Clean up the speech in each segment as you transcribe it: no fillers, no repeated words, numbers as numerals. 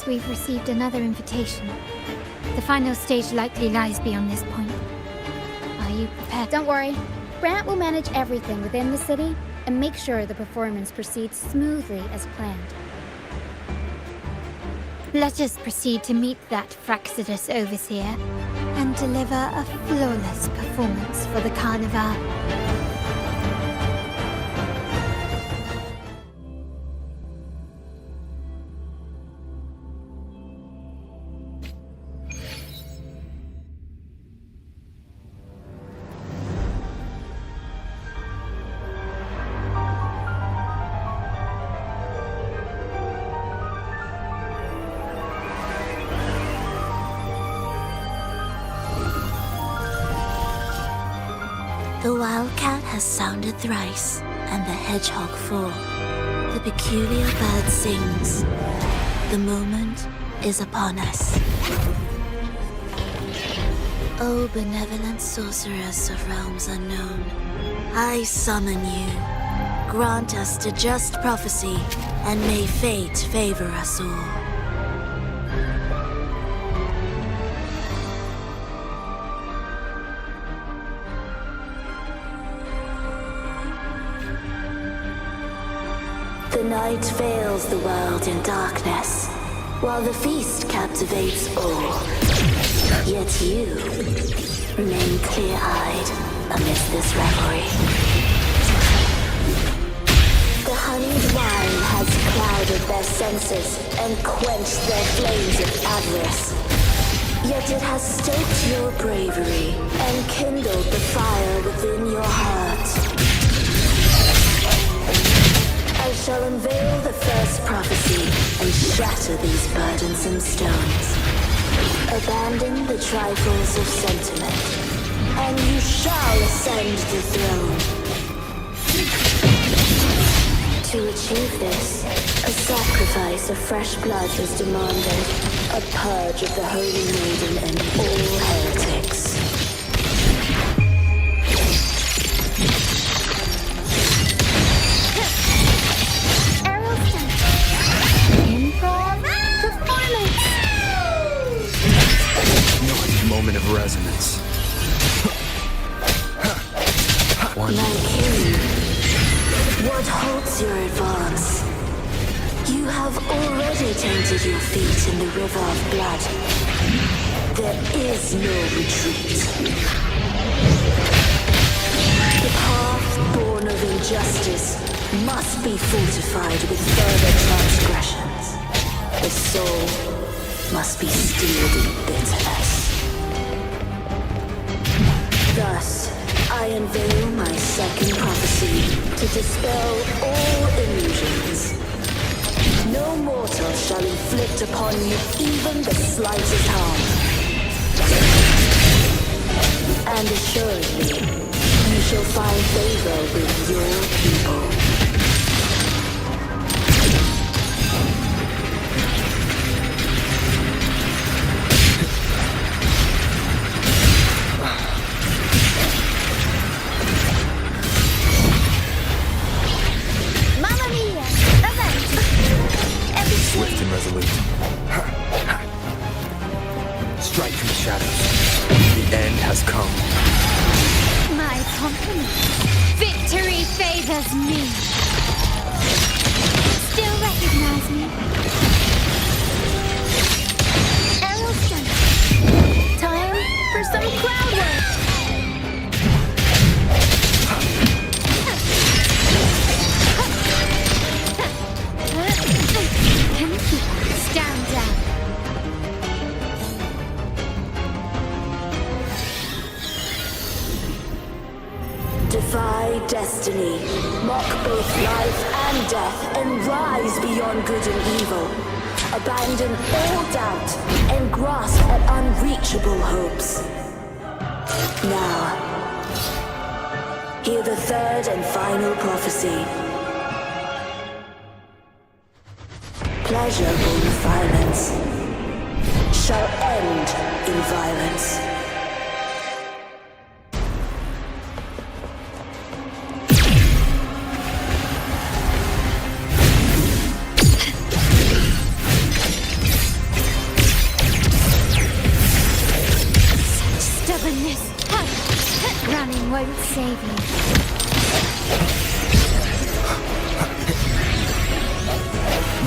we've received another invitation. The final stage likely lies beyond this point. Are you prepared? Don't worry. Brant will manage everything within the city and make sure the performance proceeds smoothly as planned. Let us proceed to meet that Fraccidus Overseer and deliver a flawless performance for the Carnival. The wildcat has sounded thrice, and the hedgehog four. The peculiar bird sings. The moment is upon us. O benevolent sorceress of realms unknown, I summon you. Grant us to just prophecy, and may fate favor us all. The night veils the world in darkness, while the feast captivates all. Yet you remain clear-eyed amidst this revelry. The honeyed wine has clouded their senses and quenched their flames of avarice. Yet it has stoked your bravery and kindled the fire within your heart. I shall unveil the first prophecy and shatter these burdensome stones. Abandon the trifles of sentiment, and you shall ascend the throne. To achieve this, a sacrifice of fresh blood was demanded, a purge of the Holy Maiden and all heretics. Moment of resonance. My king, what halts your advance? You have already tainted your feet in the river of blood. There is no retreat. The path born of injustice must be fortified with further transgressions. The soul must be steeled in bitterness. Thus, I unveil my second prophecy to dispel all illusions. No mortal shall inflict upon you even the slightest harm. And assuredly, you shall find favor with your people. Swift and resolute. Strike from the shadows. The end has come. My compliment. Victory favors me. Still recognize me? Errolston. Time for some crowd work. Stand down. Defy destiny, mock both life and death, and rise beyond good and evil. Abandon all doubt and grasp at unreachable hopes. Now, hear the third and final prophecy. Pleasurable violence shall end in violence. Running won't save you.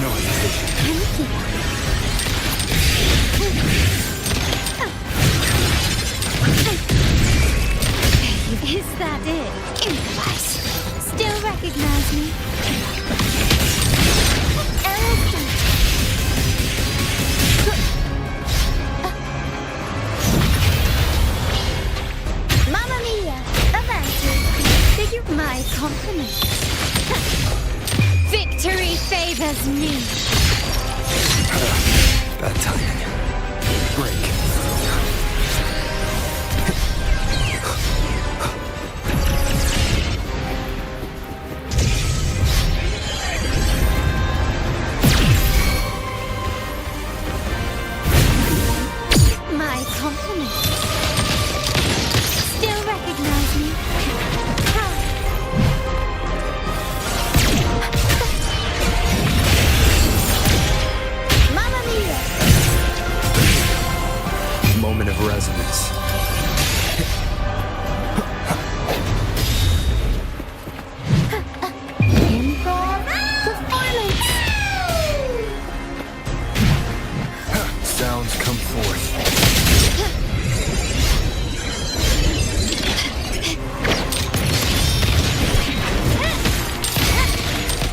No hesitation. Can you keep up? Is that it? Improvise. Still recognize me? Arrow Mamma mia! Avanti! My compliments. Victory favors me. Bad timing. Break. My compliments. Still recognize me? Mamma mia! Moment of resonance. Improv performance! Sounds come forth.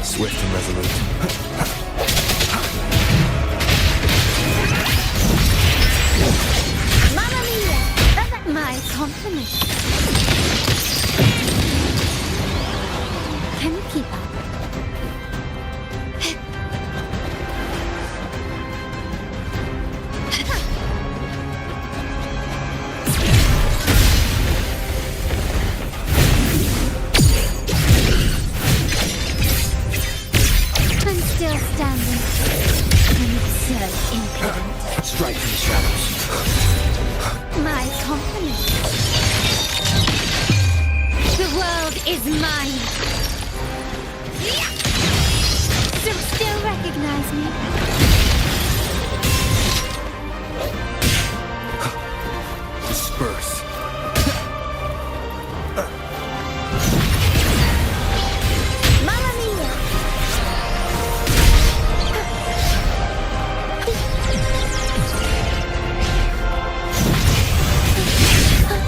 Swift and resolute. Mamma mia! My compliments. Can you keep up? I'm still standing. I'm so impudent. Strike from the shadows. My compliments. The world is mine. So still recognize me? Disperse. Mamma mia!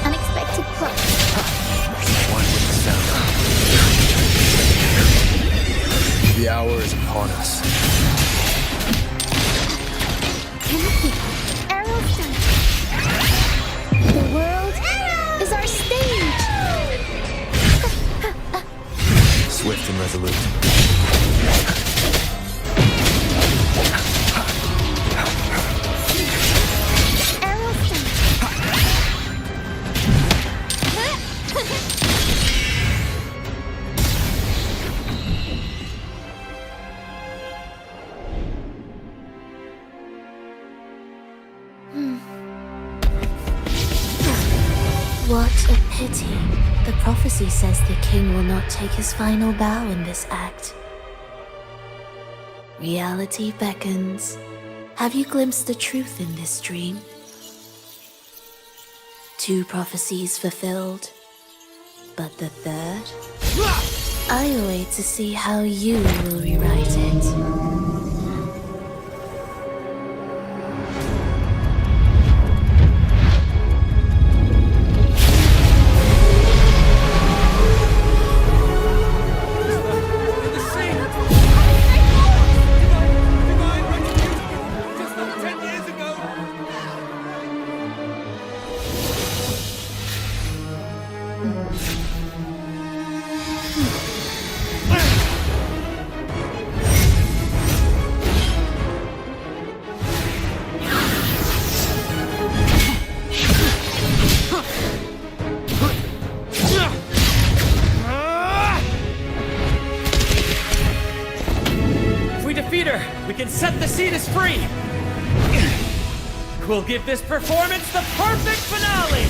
Unexpected plot. One with the sound. The hour is upon us. Can you keep up? Arrow stun. The world is our stage. Swift and resolute. Arrow stun. What a pity. The prophecy says the king will not take his final bow in this act. Reality beckons. Have you glimpsed the truth in this dream? 2 prophecies fulfilled, but the third? I await to see how you will rewrite it. We can set the Cetus free! We'll give this performance the perfect finale!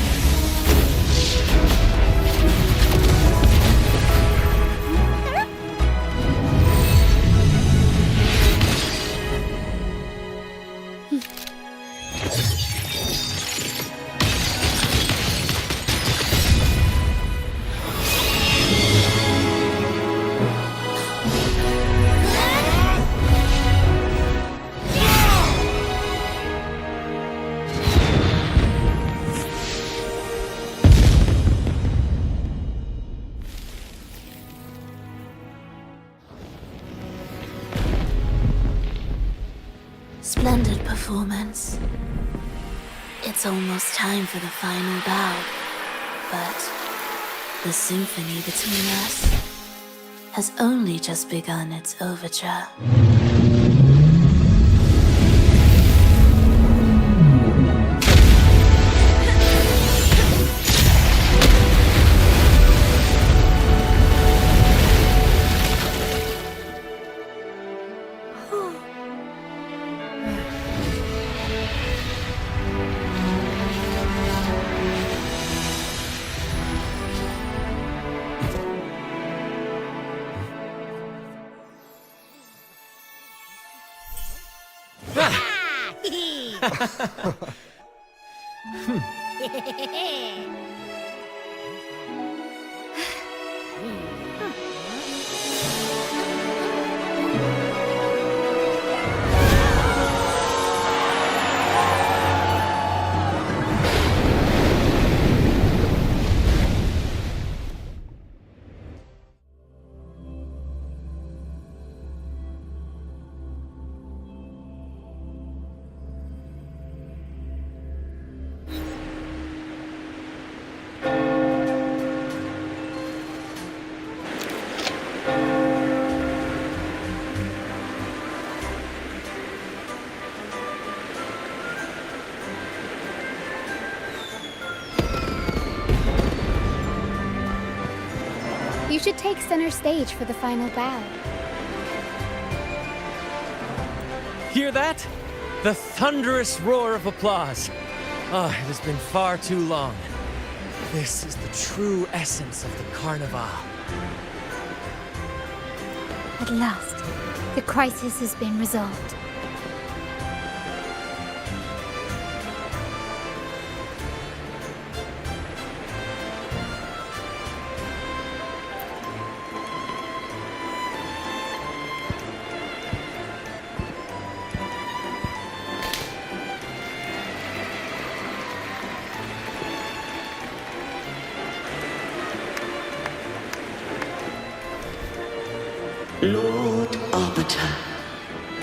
Splendid performance. It's almost time for the final bow, but the symphony between us has only just begun its overture. You should take center stage for the final bow. Hear that? The thunderous roar of applause. Ah, it has been far too long. This is the true essence of the Carnival. At last, the crisis has been resolved. Lord Arbiter,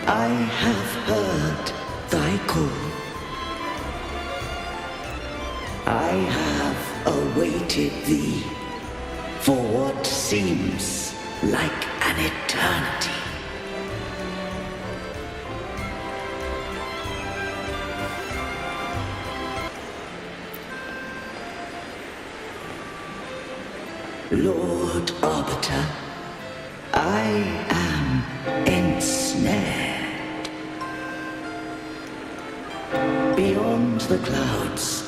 I have heard thy call. I have awaited thee for what seems like an eternity. Lord Arbiter, I am ensnared. Beyond the clouds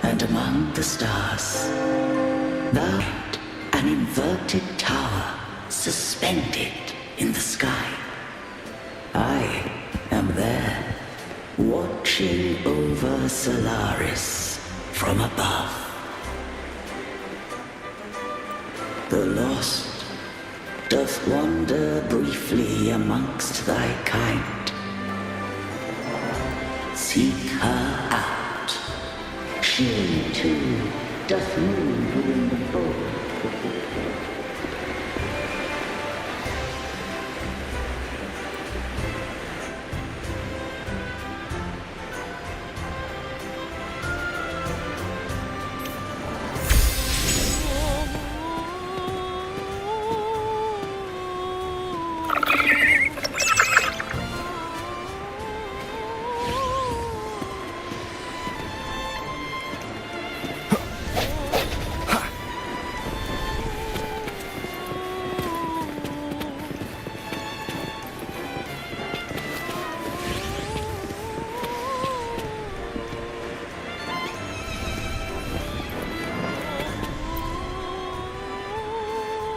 and among the stars, thou art an inverted tower suspended in the sky. I am there, watching over Solaris from above. The lost doth wander briefly amongst thy kind. Seek her out. She too doth move within the fold.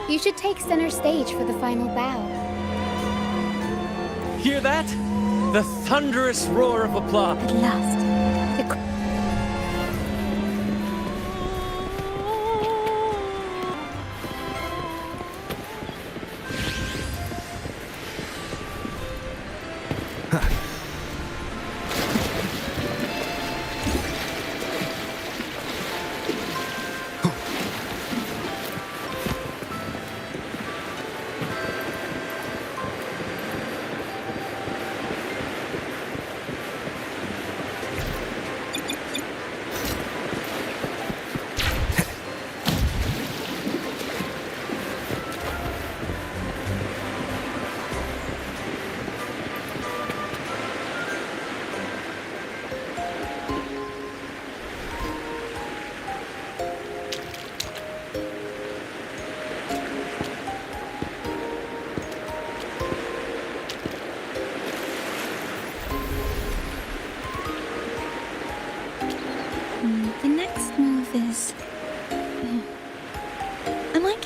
You should take center stage for the final bow. Hear that? The thunderous roar of applause. At last, the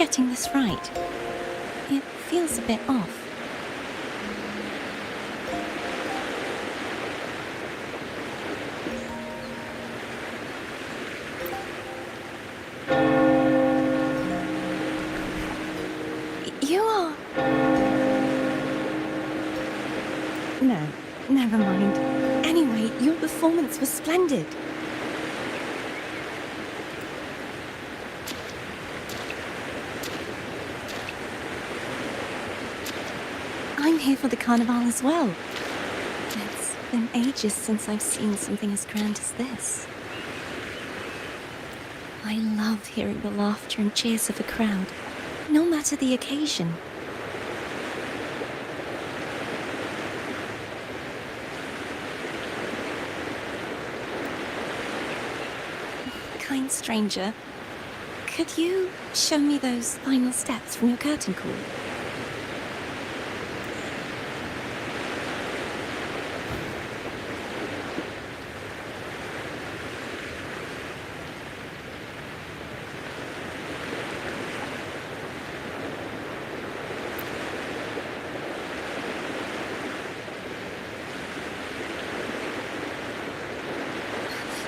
getting this right. It feels a bit off. You are... No, never mind. Anyway, your performance was splendid. I'm here for the carnival as well. It's been ages since I've seen something as grand as this. I love hearing the laughter and cheers of a crowd, no matter the occasion. Kind stranger, could you show me those final steps from your curtain call?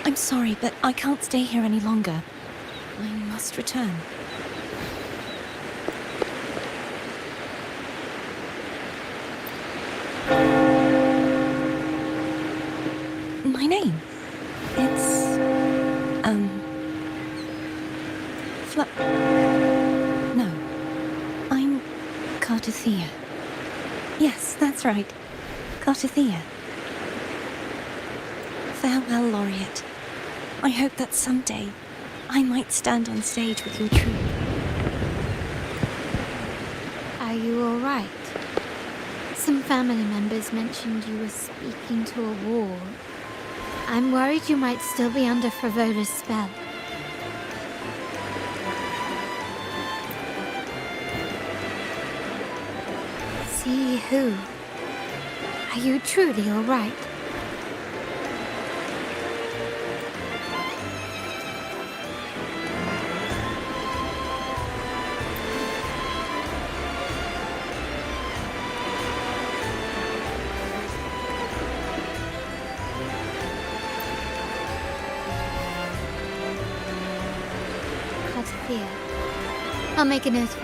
I'm sorry, but I can't stay here any longer. I must return. My name? It's... No. I'm Cartothea. Yes, that's right. Cartothea. Farewell, Laureate. I hope that someday I might stand on stage with your troupe. Are you all right? Some family members mentioned you were speaking to a wall. I'm worried you might still be under Fravoda's spell. See who? Are you truly all right? Here. I'll make a note of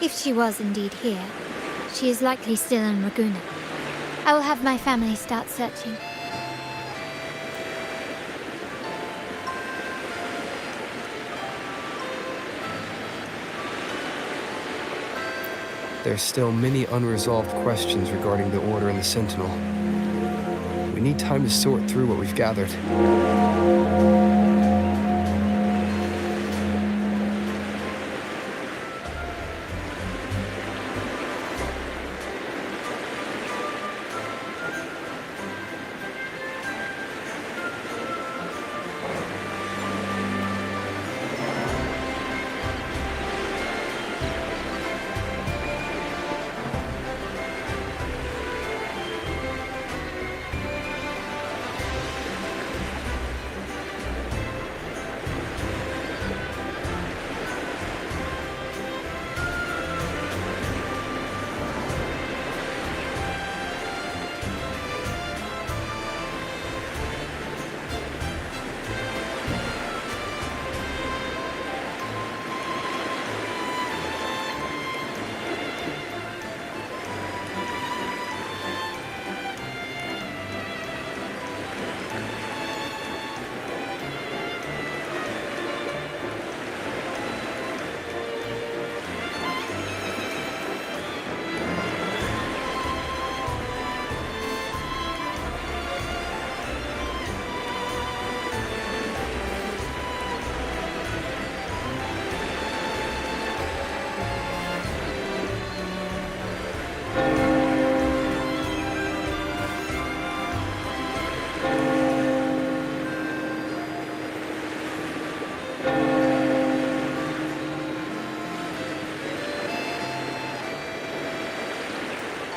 it. If she was indeed here, she is likely still in Raguna. I will have my family start searching. There's still many unresolved questions regarding the Order and the Sentinel. We need time to sort through what we've gathered.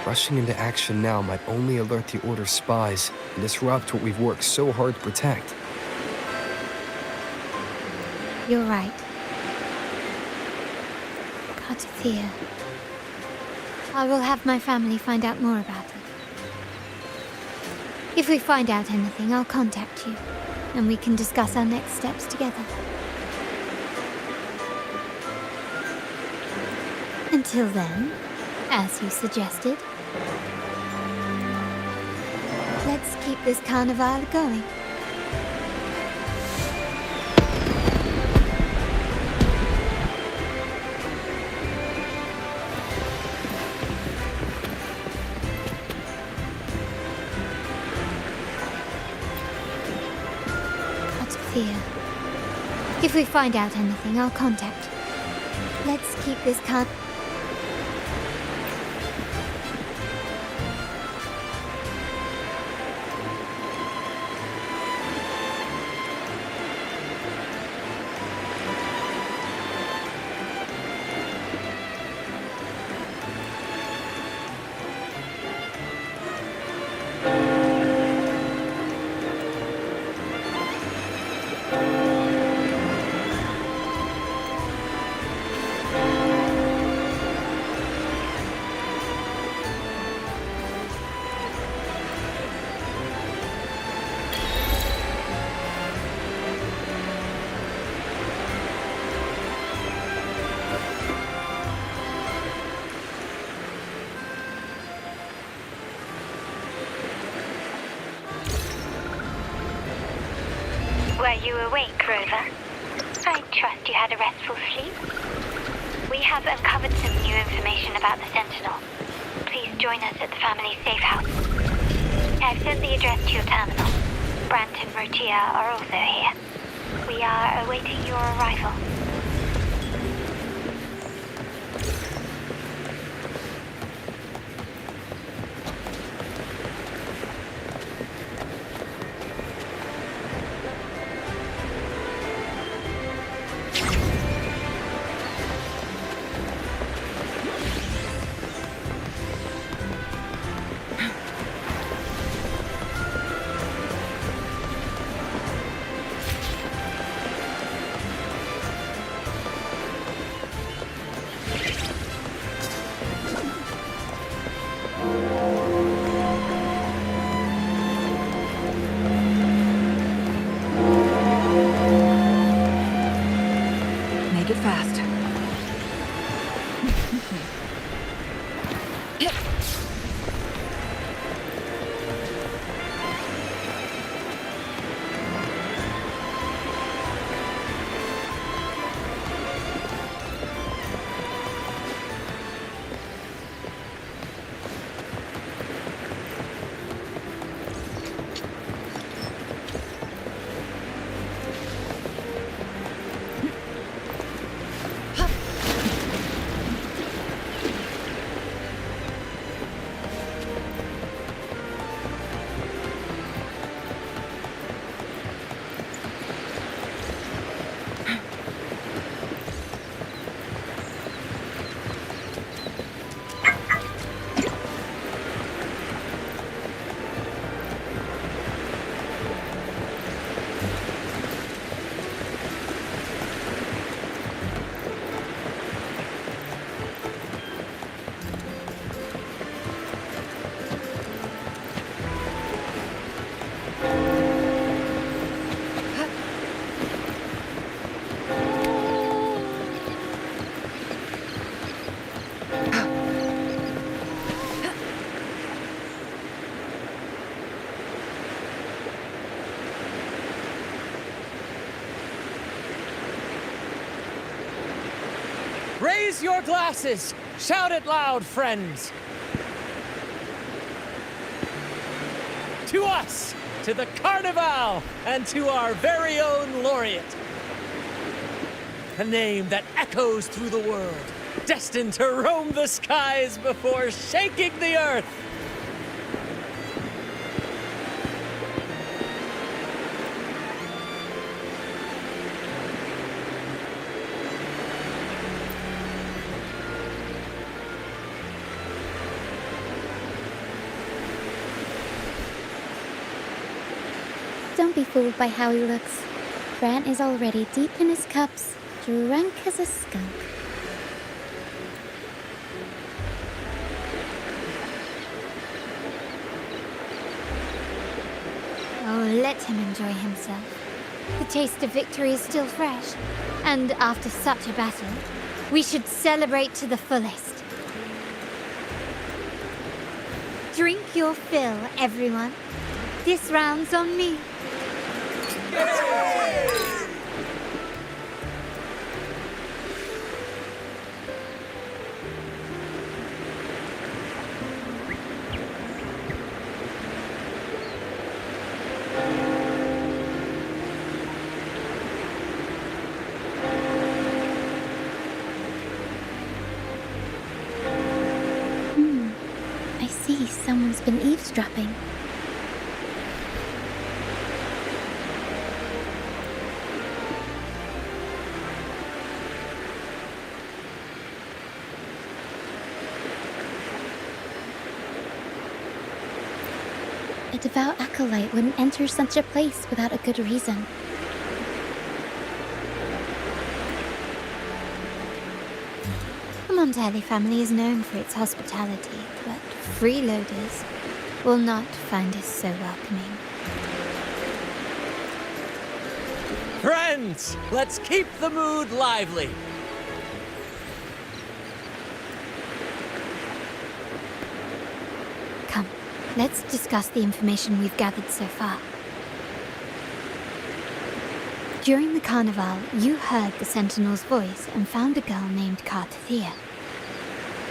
Rushing into action now might only alert the Order's spies and disrupt what we've worked so hard to protect. You're right. Cartophia. I will have my family find out more about it. If we find out anything, I'll contact you, and we can discuss our next steps together. Until then, as you suggested, let's keep this carnival going. Cartophia. If we find out anything, I'll contact you. Let's keep this Were you awake, Rover? I trust you had a restful sleep. We have uncovered some new information about the Sentinel. Please join us at the family's safe house. I've sent the address to your terminal. Brant and Rotia are also here. We are awaiting your arrival. Make it fast. Raise your glasses! Shout it loud, friends! To us! To the Carnival! And to our very own laureate! A name that echoes through the world, destined to roam the skies before shaking the earth! Don't be fooled by how he looks. Brant is already deep in his cups, drunk as a skunk. Oh, let him enjoy himself. The taste of victory is still fresh, and after such a battle, we should celebrate to the fullest. Drink your fill, everyone. This round's on me. I see someone's been eavesdropping. A devout acolyte wouldn't enter such a place without a good reason. The Montelli family is known for its hospitality, but freeloaders will not find us so welcoming. Friends, let's keep the mood lively. Come, let's discuss the information we've gathered so far. During the carnival, you heard the Sentinel's voice and found a girl named Cartathea.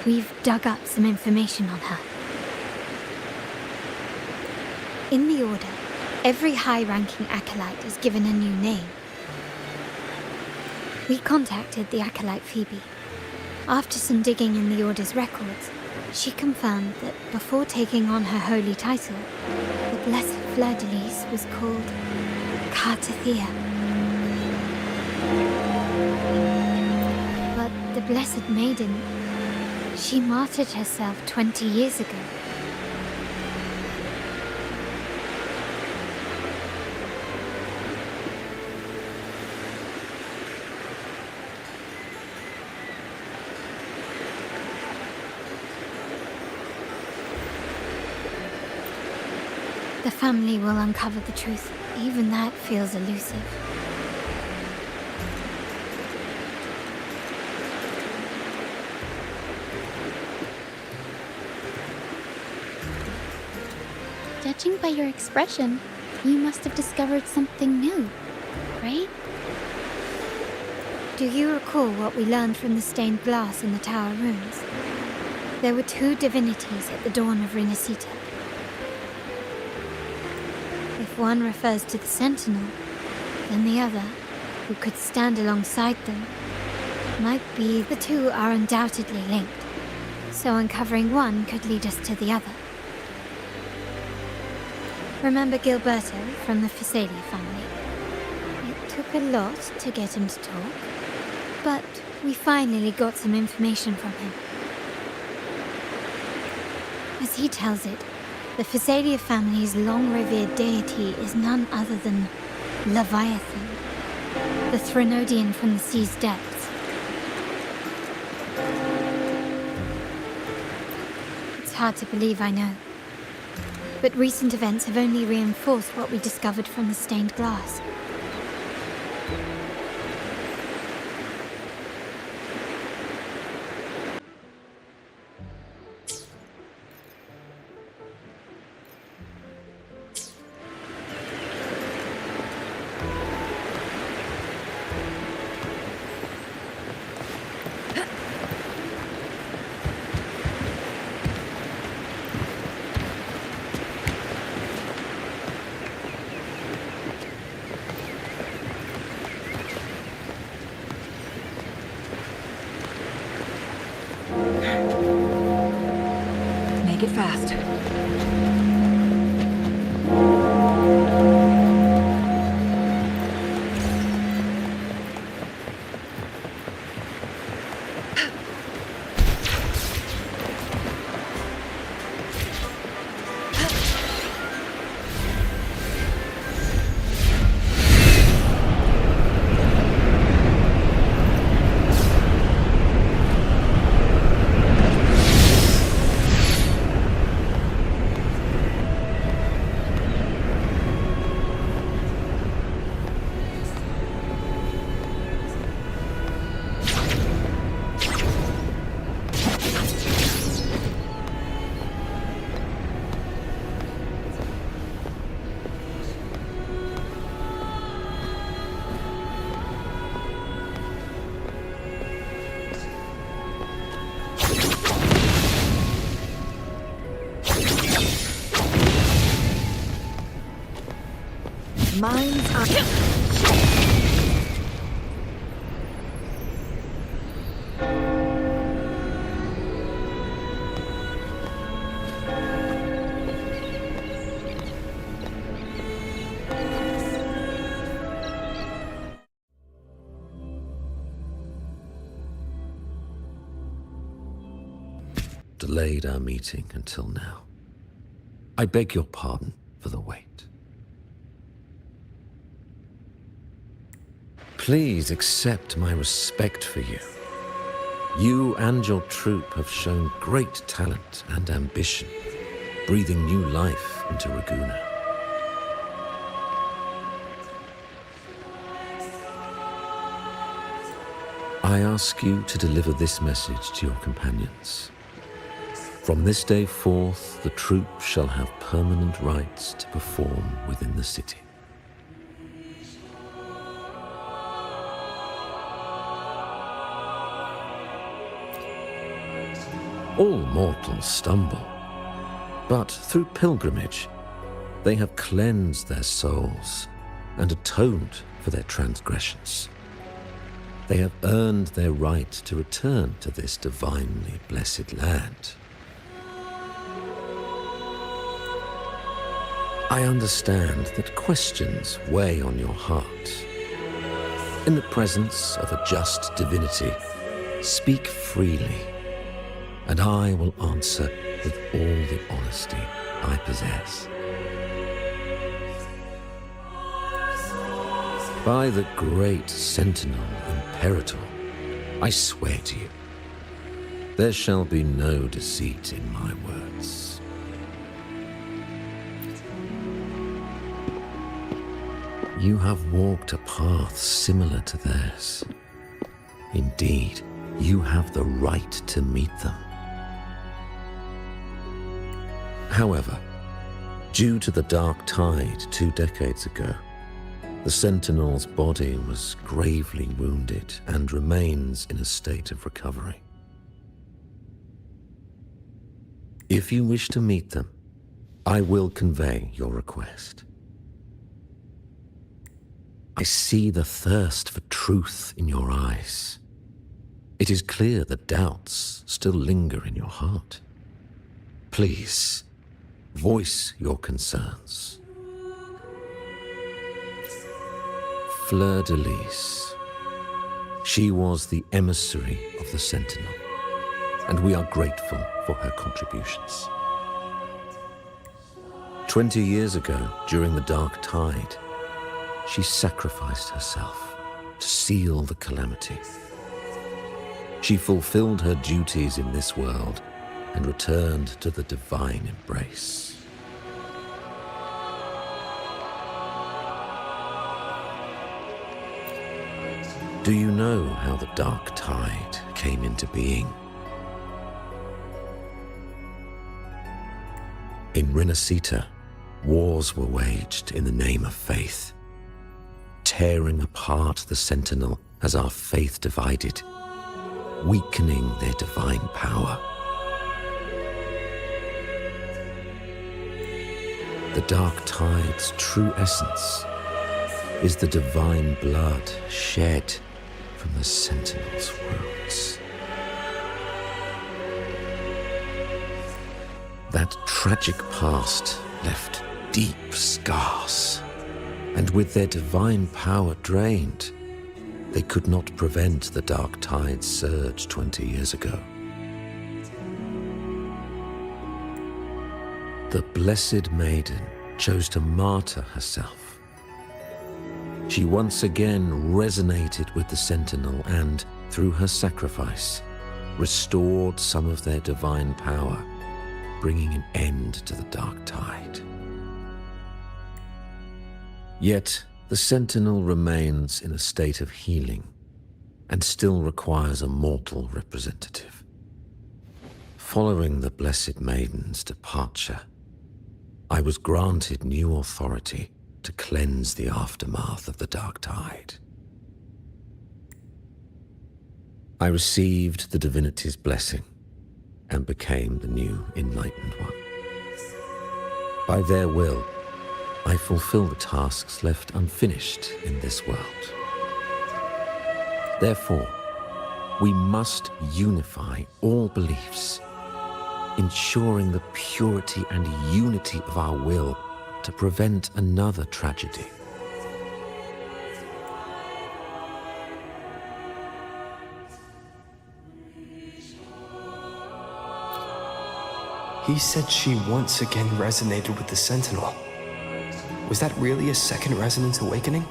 We've dug up some information on her. In the Order, every high-ranking acolyte is given a new name. We contacted the acolyte Phoebe. After some digging in the Order's records, she confirmed that before taking on her holy title, the Blessed Fleur-de-Lis was called Cartathea. But the Blessed Maiden, she martyred herself 20 years ago. The family will uncover the truth. Even that feels elusive. Judging by your expression, you must have discovered something new, right? Do you recall what we learned from the stained glass in the tower rooms? There were two divinities at the dawn of Renascita. If one refers to the Sentinel, then the other, who could stand alongside them, might be the two are undoubtedly linked. So uncovering one could lead us to the other. Remember Gilberto from the Fuseli family? It took a lot to get him to talk, but we finally got some information from him. As he tells it, the Fuseli family's long-revered deity is none other than Leviathan, the Threnodian from the sea's depths. It's hard to believe, I know. But recent events have only reinforced what we discovered from the stained glass. Make it fast. mind's eye. Delayed our meeting until now. I beg your pardon for the wait. Please accept my respect for you. You and your troop have shown great talent and ambition, breathing new life into Raguna. I ask you to deliver this message to your companions. From this day forth, the troop shall have permanent rights to perform within the city. All mortals stumble, but through pilgrimage, they have cleansed their souls and atoned for their transgressions. They have earned their right to return to this divinely blessed land. I understand that questions weigh on your heart. In the presence of a just divinity, speak freely, and I will answer with all the honesty I possess. By the great Sentinel Imperator, I swear to you, there shall be no deceit in my words. You have walked a path similar to theirs. Indeed, you have the right to meet them. However, due to the Dark Tide 2 decades ago, the Sentinel's body was gravely wounded and remains in a state of recovery. If you wish to meet them, I will convey your request. I see the thirst for truth in your eyes. It is clear that doubts still linger in your heart. Please, voice your concerns. Fleur-de-Lis. She was the emissary of the Sentinel, and we are grateful for her contributions. 20 years ago, during the Dark Tide, she sacrificed herself to seal the calamity. She fulfilled her duties in this world and returned to the divine embrace. Do you know how the Dark Tide came into being? In Renascita, wars were waged in the name of faith, tearing apart the Sentinel as our faith divided, weakening their divine power. The Dark Tide's true essence is the divine blood shed from the Sentinel's wounds. That tragic past left deep scars, and with their divine power drained, they could not prevent the Dark Tide's surge 20 years ago. The Blessed Maiden chose to martyr herself. She once again resonated with the Sentinel and, through her sacrifice, restored some of their divine power, bringing an end to the Dark Tide. Yet, the Sentinel remains in a state of healing and still requires a mortal representative. Following the Blessed Maiden's departure, I was granted new authority to cleanse the aftermath of the Dark Tide. I received the Divinity's blessing and became the new Enlightened One. By their will, I fulfill the tasks left unfinished in this world. Therefore, we must unify all beliefs, ensuring the purity and unity of our will to prevent another tragedy. He said she once again resonated with the Sentinel. Was that really a second resonance awakening?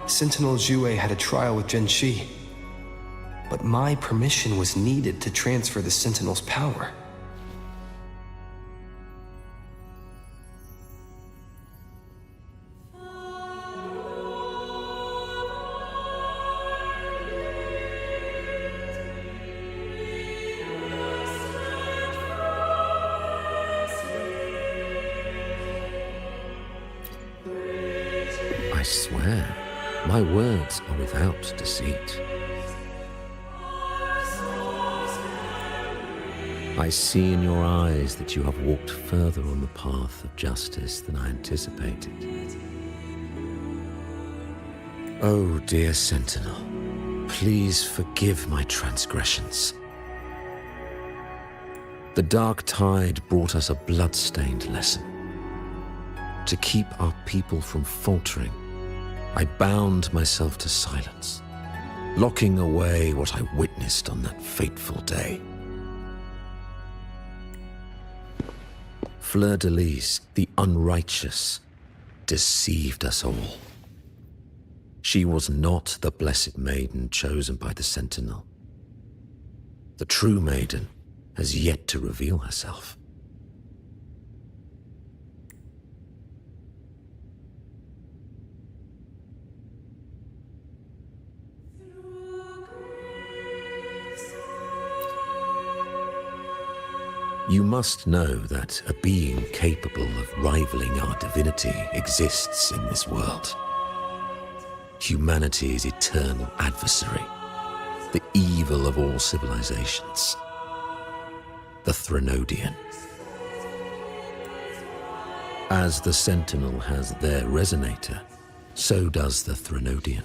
Sentinel WuWa had a trial with Genshi, but my permission was needed to transfer the Sentinel's power. I swear, my words are without deceit. I see in your eyes that you have walked further on the path of justice than I anticipated. Oh, dear Sentinel, please forgive my transgressions. The dark tide brought us a blood-stained lesson. To keep our people from faltering, I bound myself to silence, locking away what I witnessed on that fateful day. Fleur-de-Lis, the unrighteous, deceived us all. She was not the blessed maiden chosen by the Sentinel. The true maiden has yet to reveal herself. You must know that a being capable of rivaling our divinity exists in this world. Humanity's eternal adversary, the evil of all civilizations, the Threnodian. As the Sentinel has their resonator, so does the Threnodian.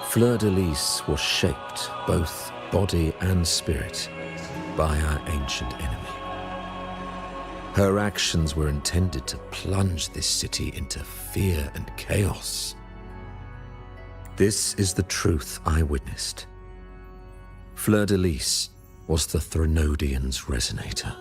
Fleur-de-Lis was shaped, both body and spirit, by our ancient enemy. Her actions were intended to plunge this city into fear and chaos. This is the truth I witnessed. Fleur-de-Lis was the Threnodian's resonator.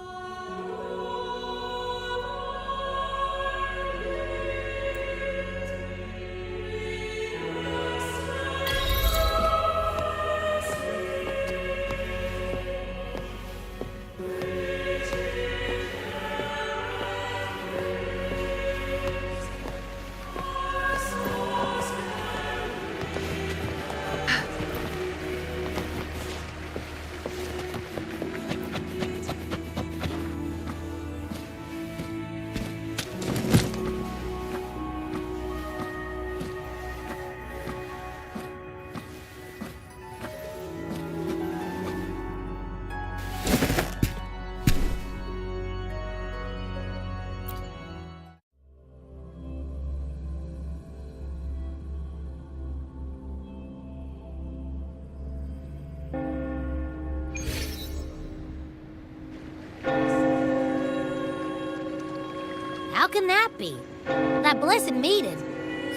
How can that be? That blessed maiden.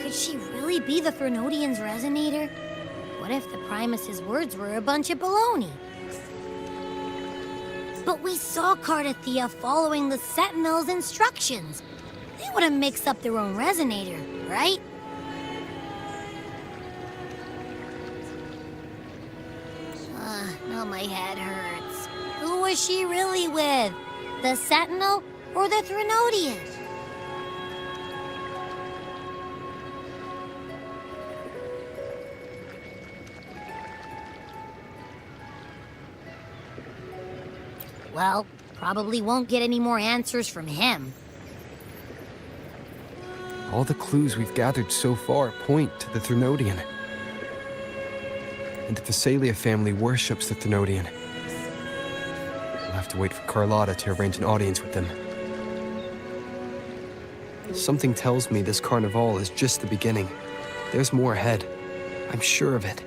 Could she really be the Threnodian's resonator? What if the Primus's words were a bunch of baloney? But we saw Cardathia following the Sentinel's instructions. They wouldn't mix up their own resonator, right? Now my head hurts. Who was she really with? The Sentinel or the Threnodian? Well, probably won't get any more answers from him. All the clues we've gathered so far point to the Threnodian. And the Thessalia family worships the Threnodian. We'll have to wait for Carlotta to arrange an audience with them. Something tells me this carnival is just the beginning. There's more ahead. I'm sure of it.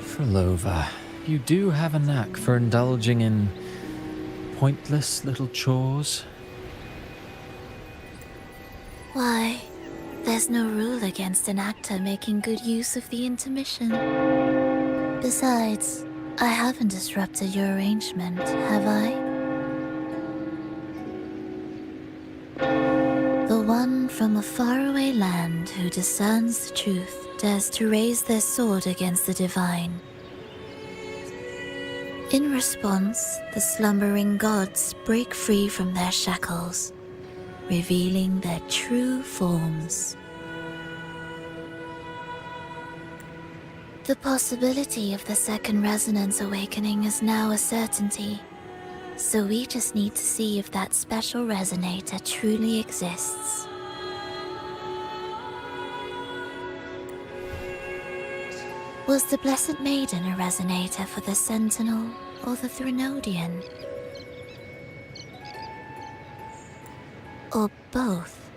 Frolova, you do have a knack for indulging in pointless little chores. Why, there's no rule against an actor making good use of the intermission. Besides, I haven't disrupted your arrangement, have I? The one from a faraway land who discerns the truth dares to raise their sword against the divine. In response, the slumbering gods break free from their shackles, revealing their true forms. The possibility of the second resonance awakening is now a certainty, so we just need to see if that special resonator truly exists. Was the Blessed Maiden a resonator for the Sentinel or the Threnodian? Or both?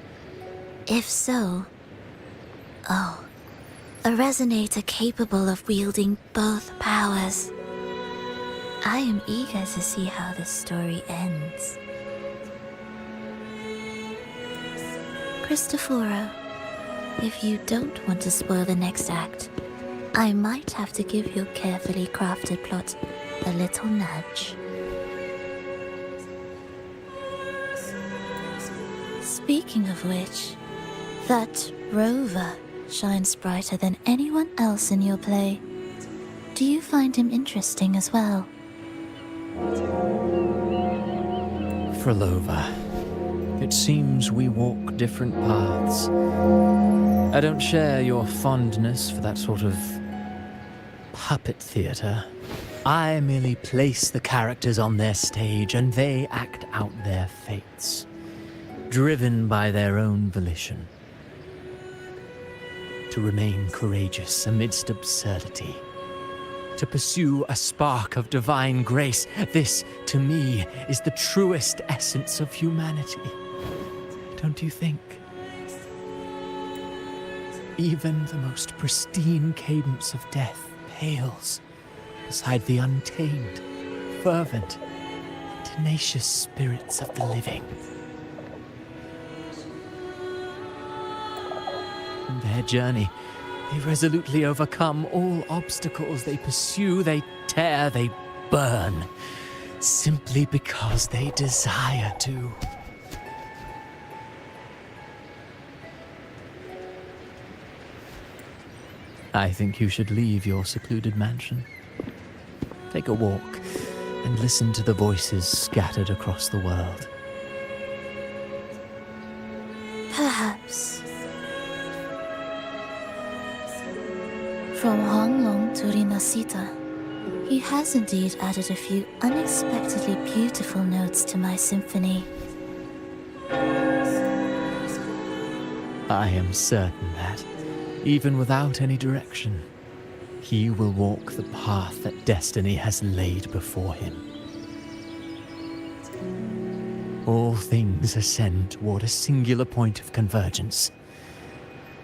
If so, oh, a resonator capable of wielding both powers. I am eager to see how this story ends. Cristoforo, if you don't want to spoil the next act, I might have to give your carefully crafted plot a little nudge. Speaking of which, that rover shines brighter than anyone else in your play. Do you find him interesting as well? Frolova, it seems we walk different paths. I don't share your fondness for that sort of puppet theater. I merely place the characters on their stage and they act out their fates, driven by their own volition. To remain courageous amidst absurdity, to pursue a spark of divine grace, this, to me, is the truest essence of humanity. Don't you think? Even the most pristine cadence of death pales beside the untamed, fervent, tenacious spirits of the living. In their journey, they resolutely overcome all obstacles. They pursue, they tear, they burn, simply because they desire to. I think you should leave your secluded mansion. Take a walk and listen to the voices scattered across the world. Perhaps. From Honglong to Rinascita, he has indeed added a few unexpectedly beautiful notes to my symphony. I am certain that, even without any direction, he will walk the path that destiny has laid before him. All things ascend toward a singular point of convergence,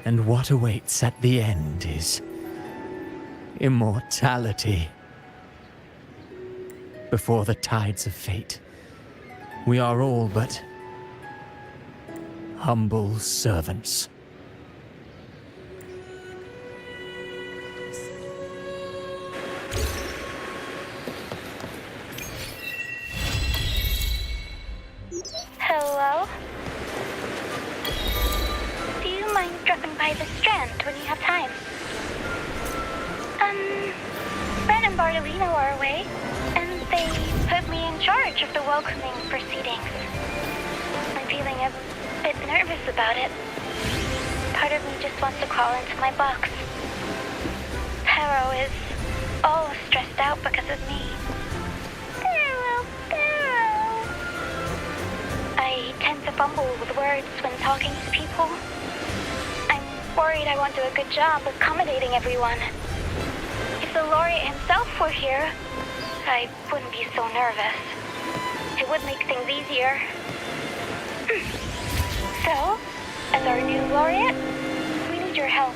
and what awaits at the end is immortality. Before the tides of fate, we are all but humble servants. Hello? Do you mind dropping by the Strand when you have time? Red and Bartolino are away, and they put me in charge of the welcoming proceedings. I'm feeling a bit nervous about it. Part of me just wants to crawl into my box. Taro is all stressed out because of me. Taro. I tend to fumble with words when talking to people. I'm worried I won't do a good job accommodating everyone. If the laureate himself were here, I wouldn't be so nervous. It would make things easier. So, as our new laureate, we need your help.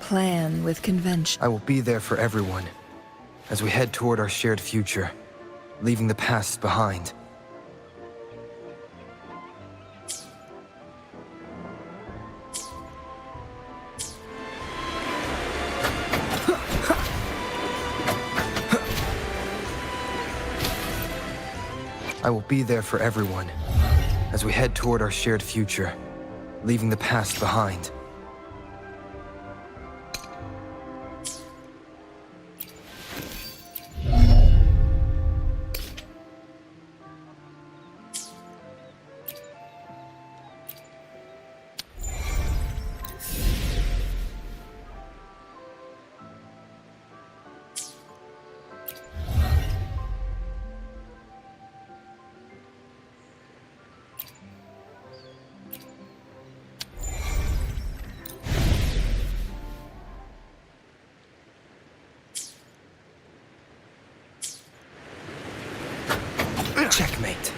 Plan with convention. I will be there for everyone as we head toward our shared future, leaving the past behind. I will be there for everyone as we head toward our shared future, leaving the past behind. Checkmate.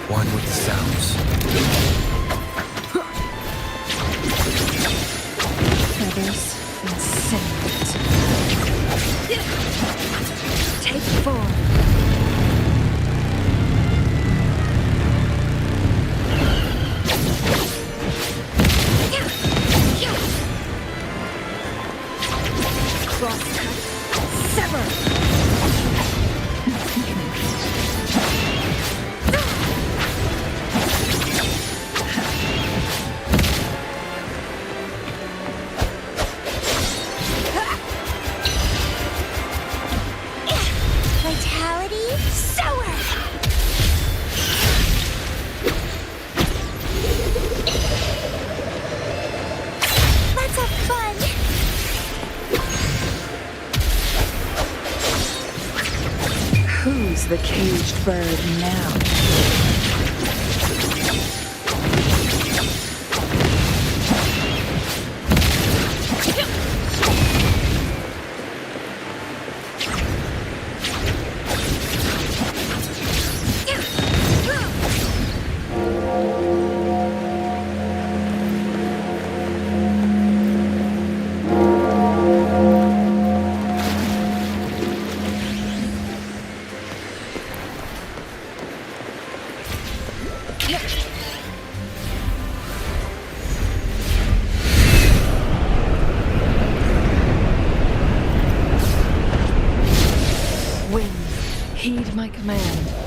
One with the sounds. Feathers and sand. Take form. Crosscut. Sever. the caged bird now. Wind, heed my command.